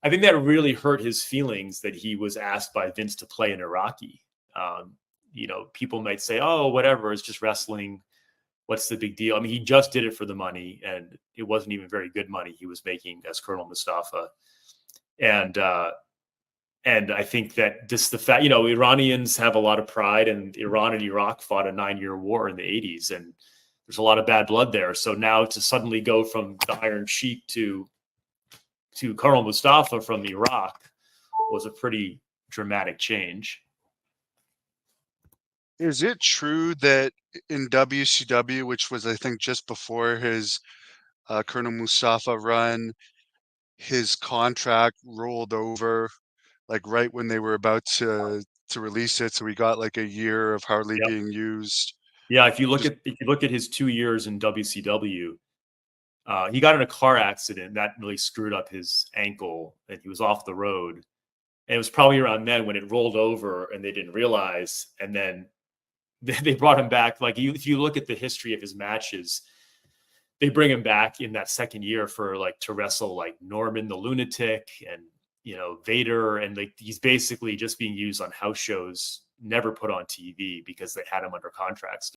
I think that really hurt his feelings that he was asked by Vince to play an Iraqi. Um, people might say, "Oh, whatever, it's just wrestling. What's the big deal?" I mean, he just did it for the money, and it wasn't even very good money he was making as Colonel Mustafa. And and I think that just the fact, Iranians have a lot of pride, and Iran and Iraq fought a 9-year war in the 80s, and there's a lot of bad blood there. So now to suddenly go from the Iron Sheik to Colonel Mustafa from Iraq was a pretty dramatic change. Is it true that in WCW, which was I think just before his Colonel Mustafa run, his contract rolled over like right when they were about to release it, so we got like a year of hardly Yep. being used. Yeah, if you look Just at his 2 years in WCW, he got in a car accident that really screwed up his ankle, and he was off the road. And it was probably around then when it rolled over, and they didn't realize. And then they brought him back. Like if you look at the history of his matches, they bring him back in that second year for like to wrestle like Norman the Lunatic and Vader, and like he's basically just being used on house shows, never put on TV because they had him under contract